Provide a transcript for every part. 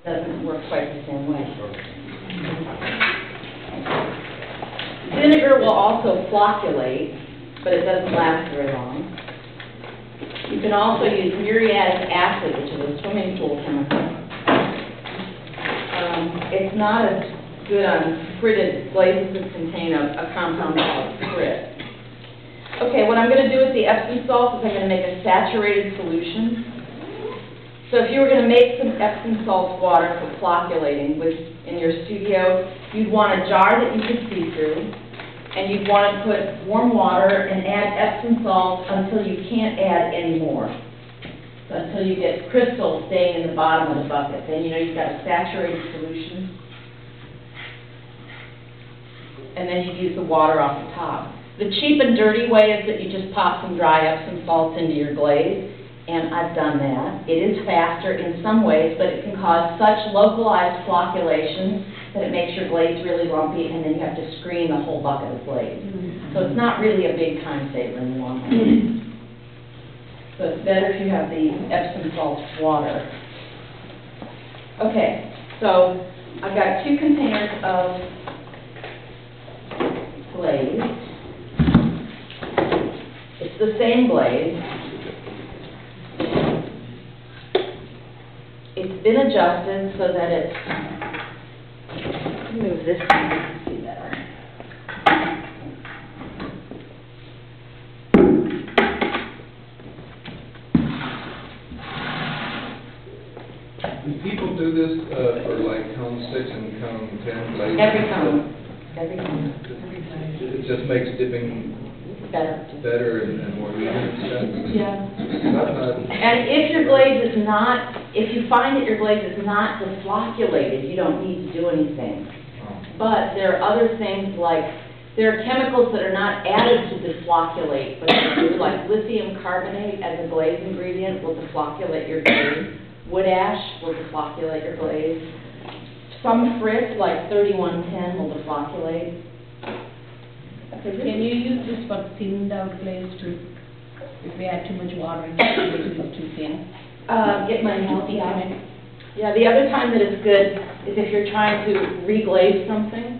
doesn't work quite the same way. Vinegar will also flocculate, but it doesn't last very long. You can also use muriatic acid, which is a swimming pool chemical. It's not as good on fritted glazes that contain a compound called frit. Okay, what I'm going to do with the Epsom salt is I'm going to make a saturated solution. So if you were going to make some Epsom salt water for flocculating in your studio, you'd want a jar that you could see through, and you'd want to put warm water and add Epsom salt until you can't add any more. So until you get crystals staying in the bottom of the bucket. Then you know you've got a saturated solution. And then you'd use the water off the top. The cheap and dirty way is that you just pop some dry Epsom salts into your glaze. And I've done that. It is faster in some ways, but it can cause such localized flocculation that it makes your glaze really lumpy, and then you have to screen the whole bucket of glaze. So it's not really a big time saver in the long run. So it's better if you have the Epsom salt water. Okay, so I've got 2 containers of glaze. It's the same glaze. It's been adjusted so that it's, let me move this so you can see better. Do people do this for like cone 6 and cone 10 glazes? Every cone. Every cone. It just makes dipping better and more even and stuff? Yeah. And If if your glaze is not, if you find that your glaze is not deflocculated, you don't need to do anything. But there are other things like, there are chemicals that are not added to deflocculate, but they do, like lithium carbonate as a glaze ingredient will deflocculate your glaze. Wood ash will deflocculate your glaze. Some frit, like 3110, will deflocculate. Can you use this for thinned out glaze too? If we add too much water into it, it will be too thin. It might help, yeah. Yeah, the other time that it's good is if you're trying to reglaze something,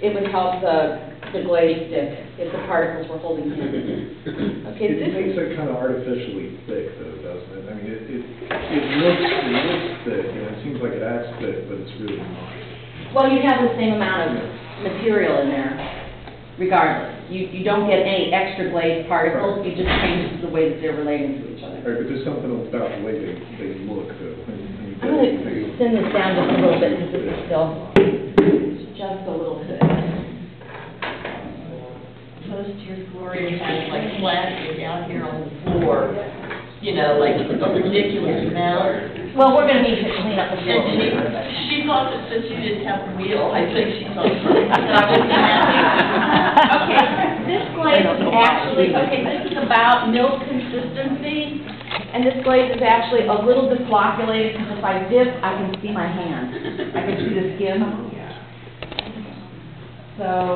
it would help the glaze stick if the particles were holding in. Okay, it makes it kind of artificially thick, though, doesn't it? I mean, it looks thick, and it seems like it adds thick, but it's really not. Well, you have the same amount of material in there, regardless. You don't get any extra glaze particles, you just change the way that they're relating to each other. Right, but there's something about the way they look, though. I'm going to thin this down just a little bit because this is still just a little bit. Most of your flooring has like plastic down here on the floor, you know, like a ridiculous amount. Well, we're going to need to clean up the floor. And she thought that since you didn't have a wheel, I think she thought that I wouldn't be happy. Okay, this glaze is actually, this is about milk consistency, and this glaze is actually a little deflocculated because if I dip, I can see my hand. I can see the skin. So,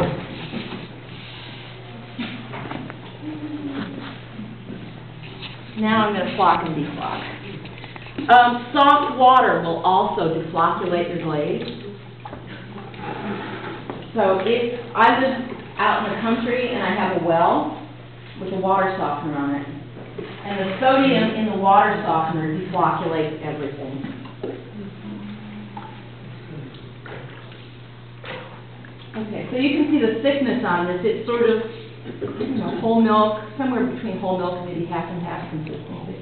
now I'm going to flock and deflock. Soft water will also deflocculate your glaze. So if I live out in the country and I have a well with a water softener on it, and the sodium in the water softener deflocculates everything. Okay, so you can see the thickness on this. It's sort of, whole milk, somewhere between whole milk and maybe half and half consistency.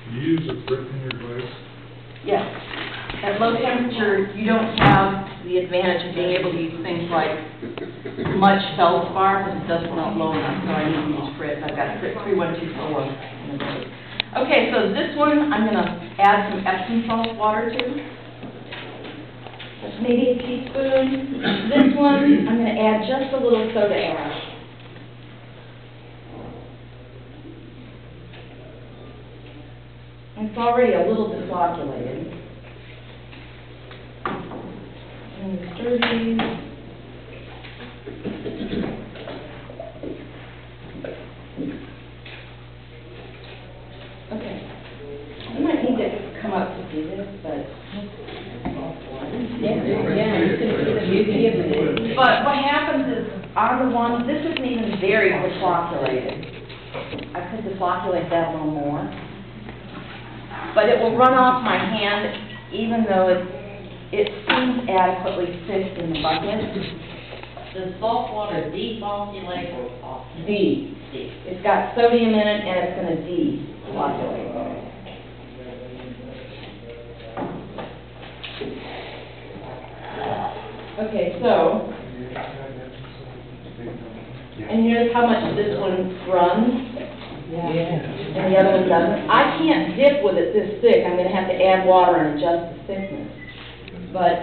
Do you use a brick in your glaze? Yes. At low temperature, you don't have the advantage of being able to use things like much feldspar because it doesn't melt low enough, so I need to use frit. I've got frit 3124. Okay, so this one I'm going to add some Epsom salt water to. That's maybe a teaspoon. This one I'm going to add just a little soda ash. It's already a little deflocculated. And and sturdy. Okay. You might need to come up to see this, but. Yeah, you can see the beauty of it. But what happens is, on the one, this isn't even very deflocculated. I could deflocculate that a little more. But it will run off my hand even though it seems adequately fixed in the bucket. Does salt water deflocculate or flocculate? D. It's got sodium in it and it's going to deflocculate. Okay, so, and here's how much this one runs, and the other one doesn't. I can't dip with it this thick, I'm going to have to add water and adjust the thickness. But